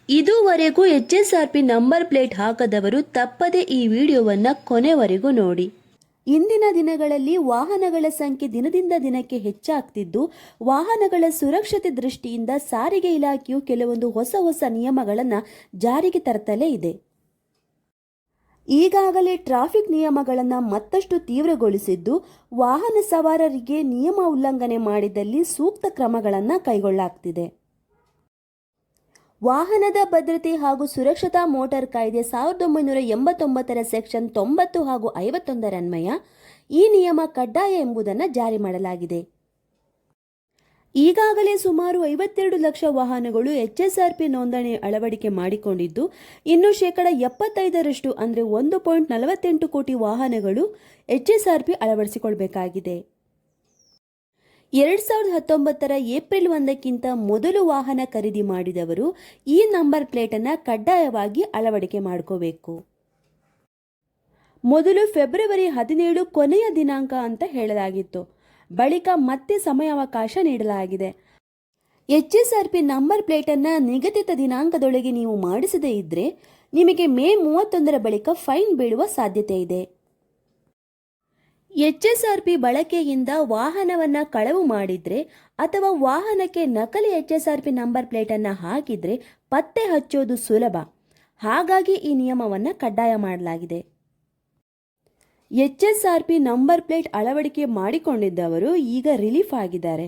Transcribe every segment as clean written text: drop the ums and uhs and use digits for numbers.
ಇದುವರೆಗೂ HSRP number plate ಹಾಕದವರು ತಪ್ಪದೆ ಈ ವಿಡಿಯೋವನ್ನು ಕೊನೆವರೆಗೂ ನೋಡಿ. ಇಂದಿನ ದಿನಗಳಲ್ಲಿ ವಾಹನಗಳ ಸಂಖ್ಯೆ ದಿನದಿಂದ ದಿನಕ್ಕೆ ಹೆಚ್ಚಾಗ್ತಿದ್ದು, ವಾಹನಗಳ ಸುರಕ್ಷತೆ ದೃಷ್ಟಿಯಿಂದ ಸಾರಿಗೆ ಇಲಾಖೆಯು ಕೆಲವೊಂದು ಹೊಸ ನಿಯಮಗಳನ್ನು ಜಾರಿಗೆ ತರುತ್ತಲೇ ಇದೆ. ಈಗಾಗಲೇ ಟ್ರಾಫಿಕ್ ನಿಯಮಗಳನ್ನು ಮತ್ತಷ್ಟು ತೀವ್ರಗೊಳಿಸಿದ್ದು, ವಾಹನ ಸವಾರರಿಗೆ ನಿಯಮ ಉಲ್ಲಂಘನೆ ಮಾಡಿದಲ್ಲಿ ಸೂಕ್ತ ಕ್ರಮಗಳನ್ನು ಕೈಗೊಳ್ಳಲಾಗ್ತಿದೆ. ವಾಹನದ ಭದ್ರತೆ ಹಾಗೂ ಸುರಕ್ಷತಾ ಮೋಟಾರ್ ಕಾಯ್ದೆ 1989ರ ಸೆಕ್ಷನ್ 90 ಹಾಗೂ 51 ಅನ್ವಯ ಈ ನಿಯಮ ಕಡ್ಡಾಯ ಎಂಬುದನ್ನು ಜಾರಿ ಮಾಡಲಾಗಿದೆ. ಈಗಾಗಲೇ ಸುಮಾರು 52 ಲಕ್ಷ ವಾಹನಗಳು HSRP ನೋಂದಣಿ ಅಳವಡಿಕೆ ಮಾಡಿಕೊಂಡಿದ್ದು, ಇನ್ನು 75% ಅಂದರೆ 1.48 ಕೋಟಿ ವಾಹನಗಳು HSRP ಅಳವಡಿಸಿಕೊಳ್ಳಬೇಕಾಗಿದೆ. 2019ರ ಏಪ್ರಿಲ್ 1ಕ್ಕಿಂತ ಮೊದಲು ವಾಹನ ಖರೀದಿ ಮಾಡಿದವರು ಈ ನಂಬರ್ ಪ್ಲೇಟನ್ನು ಕಡ್ಡಾಯವಾಗಿ ಅಳವಡಿಕೆ ಮಾಡಿಕೋಬೇಕು. ಮೊದಲು ಫೆಬ್ರವರಿ 17 ಕೊನೆಯ ದಿನಾಂಕ ಅಂತ ಹೇಳಲಾಗಿತ್ತು. ಬಳಿಕ ಮತ್ತೆ ಸಮಯಾವಕಾಶ ನೀಡಲಾಗಿದೆ. HSRP ನಂಬರ್ ಪ್ಲೇಟನ್ನು ನಿಗದಿತ ದಿನಾಂಕದೊಳಗೆ ನೀವು ಮಾಡಿಸದೇ ಇದ್ದರೆ ನಿಮಗೆ ಮೇ 31ರ ಬಳಿಕ ಫೈನ್ ಬೀಳುವ ಸಾಧ್ಯತೆ ಇದೆ. HSRP ಬಳಕೆಯಿಂದ ವಾಹನವನ್ನು ಕಳವು ಮಾಡಿದರೆ ಅಥವಾ ವಾಹನಕ್ಕೆ ನಕಲಿ HSRP ನಂಬರ್ ಪ್ಲೇಟನ್ನು ಹಾಕಿದರೆ ಪತ್ತೆ ಹಚ್ಚೋದು ಸುಲಭ. ಹಾಗಾಗಿ ಈ ನಿಯಮವನ್ನು ಕಡ್ಡಾಯ ಮಾಡಲಾಗಿದೆ. HSRP ನಂಬರ್ ಪ್ಲೇಟ್ ಅಳವಡಿಕೆ ಮಾಡಿಕೊಂಡಿದ್ದವರು ಈಗ ರಿಲೀಫ್ ಆಗಿದ್ದಾರೆ.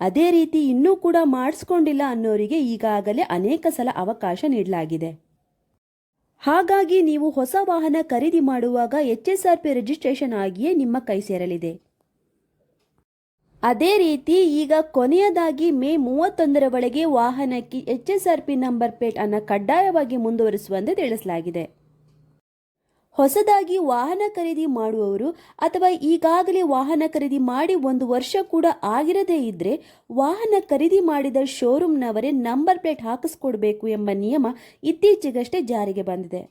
ಅದೇ ರೀತಿ ಇನ್ನೂ ಕೂಡ ಮಾಡಿಸ್ಕೊಂಡಿಲ್ಲ ಅನ್ನೋರಿಗೆ ಈಗಾಗಲೇ ಅನೇಕ ಸಲ ಅವಕಾಶ ನೀಡಲಾಗಿದೆ. ಹಾಗಾಗಿ ನೀವು ಹೊಸ ವಾಹನ ಖರೀದಿ ಮಾಡುವಾಗ HSRP ರಿಜಿಸ್ಟ್ರೇಷನ್ ಆಗಿಯೇ ನಿಮ್ಮ ಕೈ ಸೇರಲಿದೆ. ಅದೇ ರೀತಿ ಈಗ ಕೊನೆಯದಾಗಿ ಮೇ 31ರ ಒಳಗೆ ವಾಹನಕ್ಕೆ HSRP ನಂಬರ್ ಪ್ಲೇಟ್ ಅನ್ನು ಕಡ್ಡಾಯವಾಗಿ ಮುಂದುವರಿಸುವಂತೆ ತಿಳಿಸಲಾಗಿದೆ. ಹೊಸದಾಗಿ ವಾಹನ ಖರೀದಿ ಮಾಡುವವರು ಅಥವಾ ಈಗಾಗಲೇ ವಾಹನ ಖರೀದಿ ಮಾಡಿ 1 ವರ್ಷ ಕೂಡ ಆಗಿರದೇ ಇದ್ದರೆ ವಾಹನ ಖರೀದಿ ಮಾಡಿದ ಶೋರೂಮ್ನವರೇ ನಂಬರ್ ಪ್ಲೇಟ್ ಹಾಕಿಸ್ಕೊಡ್ಬೇಕು ಎಂಬ ನಿಯಮ ಇತ್ತೀಚೆಗಷ್ಟೇ ಜಾರಿಗೆ ಬಂದಿದೆ.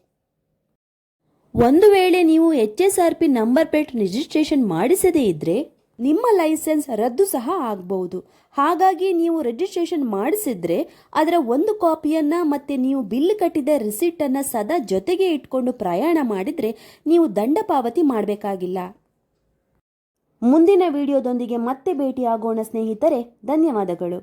ಒಂದು ವೇಳೆ ನೀವು HSRP ನಂಬರ್ ಪ್ಲೇಟ್ ರಿಜಿಸ್ಟ್ರೇಷನ್ ಮಾಡಿಸದೇ ಇದ್ದರೆ ನಿಮ್ಮ ಲೈಸೆನ್ಸ್ ರದ್ದು ಸಹ ಆಗಬಹುದು. ಹಾಗಾಗಿ ನೀವು ರಿಜಿಸ್ಟ್ರೇಷನ್ ಮಾಡಿಸಿದ್ರೆ ಅದರ ಒಂದು ಕಾಪಿಯನ್ನು ಮತ್ತು ನೀವು ಬಿಲ್ ಕಟ್ಟಿದ ರಿಸಿಪ್ಟನ್ನು ಸದಾ ಜೊತೆಗೆ ಇಟ್ಕೊಂಡು ಪ್ರಯಾಣ ಮಾಡಿದರೆ ನೀವು ದಂಡ ಪಾವತಿ ಮಾಡಬೇಕಾಗಿಲ್ಲ. ಮುಂದಿನ ವಿಡಿಯೋದೊಂದಿಗೆ ಮತ್ತೆ ಭೇಟಿಯಾಗೋಣ ಸ್ನೇಹಿತರೆ. ಧನ್ಯವಾದಗಳು.